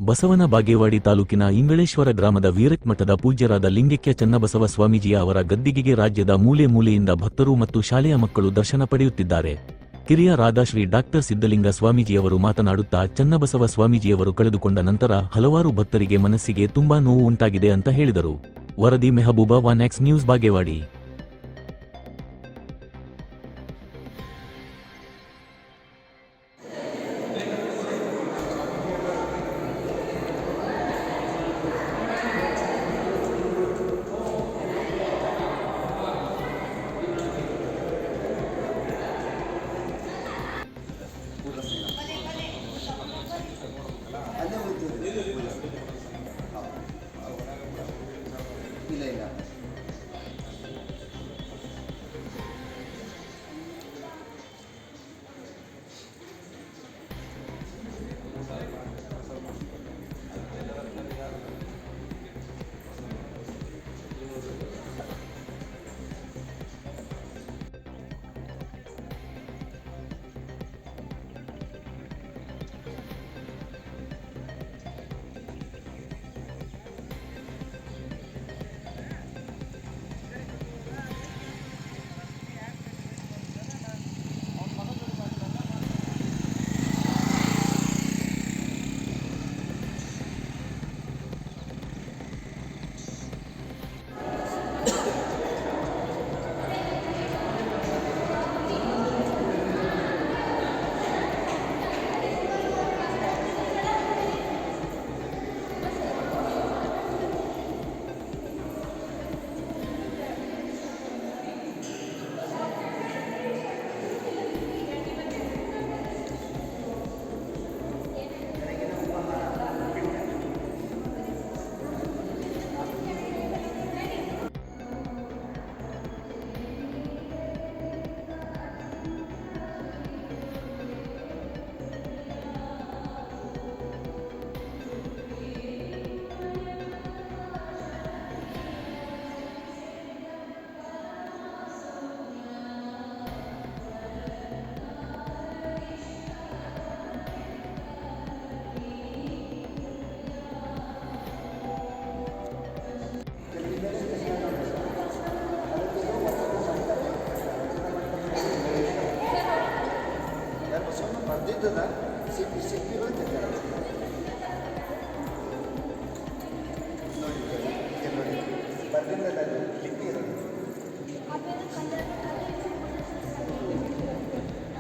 ಬಸವನ ಬಾಗೇವಾಡಿ ತಾಲೂಕಿನ ಇಂಗಳೇಶ್ವರ ಗ್ರಾಮದ ವೀರಕ್ಮಠದ ಪೂಜ್ಯರಾದ ಲಿಂಗೈಕ್ಯ ಚನ್ನಬಸವ ಸ್ವಾಮೀಜಿಯ ಅವರ ಗದ್ದಿಗೆಗೆ ರಾಜ್ಯದ ಮೂಲೆ ಮೂಲೆಯಿಂದ ಭಕ್ತರು ಮತ್ತು ಶಾಲೆಯ ಮಕ್ಕಳು ದರ್ಶನ ಪಡೆಯುತ್ತಿದ್ದಾರೆ. ಕಿರಿಯರಾದ ಶ್ರೀ ಡಾಕ್ಟರ್ ಸಿದ್ದಲಿಂಗ ಸ್ವಾಮೀಜಿಯವರು ಮಾತನಾಡುತ್ತಾ, ಚನ್ನಬಸವ ಸ್ವಾಮೀಜಿಯವರು ಕಳೆದುಕೊಂಡ ನಂತರ ಹಲವಾರು ಭಕ್ತರಿಗೆ ಮನಸ್ಸಿಗೆ ತುಂಬಾ ನೋವು ಉಂಟಾಗಿದೆ ಅಂತ ಹೇಳಿದರು. ವರದಿ ಮೆಹಬೂಬಾ, 1X ನ್ಯೂಸ್, ಬಾಗೇವಾಡಿ.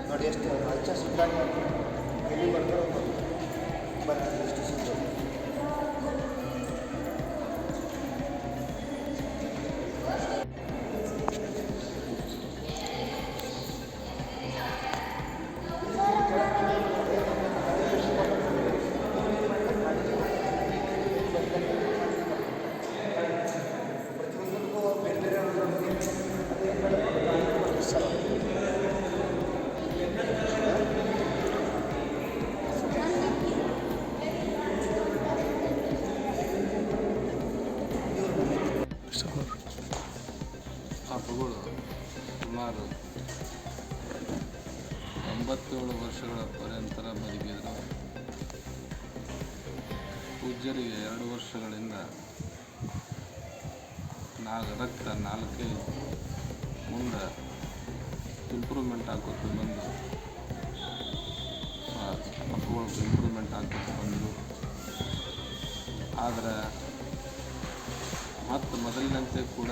ನೋಡಿ ಎಷ್ಟು ಹಚ್ಚ ಸುತ್ತಾಗಿ ಎಲ್ಲಿ ಬರ್ತಾರೋ ಬರ್ತದೆ ಎಷ್ಟು ಸುತ್ತ. ಹಬ್ಬಗಳು ಸುಮಾರು 87 ವರ್ಷಗಳ ಪರ್ಯಂತರ ಬದುಕಿದರು. ಪೂಜ್ಯರಿಗೆ 2 ವರ್ಷಗಳಿಂದ ರಕ್ತ ನಾಲ್ಕೇ ಮುಂದೆ ಇಂಪ್ರೂವ್ಮೆಂಟ್ ಆಗೋದು ಬಂದು ಹಬ್ಬಗಳು ಇಂಪ್ರೂವ್ಮೆಂಟ್ ಆಗೋದು ಬಂದರು. ಆದರೆ ಮತ್ತು ಮೊದಲಿನಂತೆ ಕೂಡ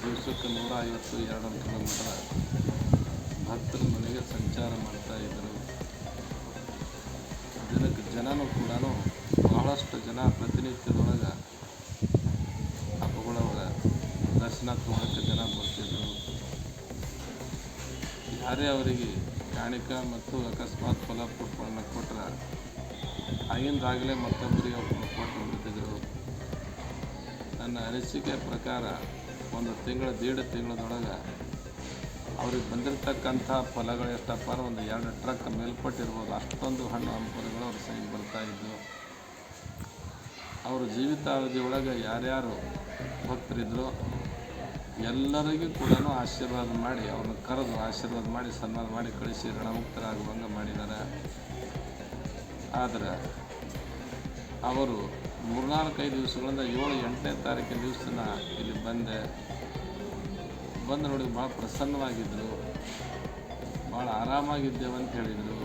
ದಿವಸಕ್ಕೆ 150-200 ಕಿಲೋಮೀಟರ್ ಭಕ್ತರ ಮನೆಗೆ ಸಂಚಾರ ಮಾಡ್ತಾಯಿದ್ದರು. ದಿನಕ್ಕೆ ಜನನೂ ಕೂಡ ಬಹಳಷ್ಟು ಜನ ಪ್ರತಿನಿತ್ಯದೊಳಗೆ ಹಬ್ಬಗಳೊಳಗೆ ದರ್ಶನ ತಗೊಳ್ಳೋಕ್ಕೆ ಜನ ಬರ್ತಿದ್ದರು. ಯಾರೇ ಅವರಿಗೆ ಕಾಣಿಕೆ ಮತ್ತು ಅಕಸ್ಮಾತ್ ಫಲಪುಷ್ಪವನ್ನು ಕೊಟ್ಟರೆ ಆಗಿಂದಾಗಲೇ ಮತ್ತೊಬ್ಬರಿಗೆ ಅವ್ರನ್ನ ಕೊಟ್ಟು ಬಿಡ್ತಿದ್ದರು. ನನ್ನ ಅನಿಸಿಕೆ ಪ್ರಕಾರ 1 ತಿಂಗಳ 1.5 ತಿಂಗಳದೊಳಗೆ ಅವ್ರಿಗೆ ಬಂದಿರತಕ್ಕಂಥ ಫಲಗಳು ಎಷ್ಟಪ್ಪ ಅಂದ್ರೆ 2 ಟ್ರಕ್ ಮೇಲ್ಪಟ್ಟಿರ್ಬೋದು. ಅಷ್ಟೊಂದು ಹಣ್ಣು ಹಂಪಲುಗಳು ಅವ್ರ ಸೈನ್ ಬರ್ತಾಯಿದ್ದವು. ಅವ್ರ ಜೀವಿತಾವಧಿಯೊಳಗೆ ಯಾರ್ಯಾರು ಭಕ್ತರಿದ್ದರು ಎಲ್ಲರಿಗೂ ಕೂಡ ಆಶೀರ್ವಾದ ಮಾಡಿ ಅವ್ರನ್ನ ಕರೆದು ಆಶೀರ್ವಾದ ಮಾಡಿ ಸನ್ಮಾನ ಮಾಡಿ ಕಳಿಸಿ ಋಣಮುಕ್ತರಾಗುವಂಗೆ ಮಾಡಿದ್ದಾರೆ. ಆದರೆ ಅವರು 3-4-5 ದಿವಸಗಳಿಂದ 7-8ನೇ ತಾರೀಕಿನ ದಿವಸ ಇಲ್ಲಿ ಬಂದು ನೋಡಿ ಭಾಳ ಪ್ರಸನ್ನವಾಗಿದ್ದರು, ಭಾಳ ಆರಾಮಾಗಿದ್ದೇವೆ ಅಂತ ಹೇಳಿದರು.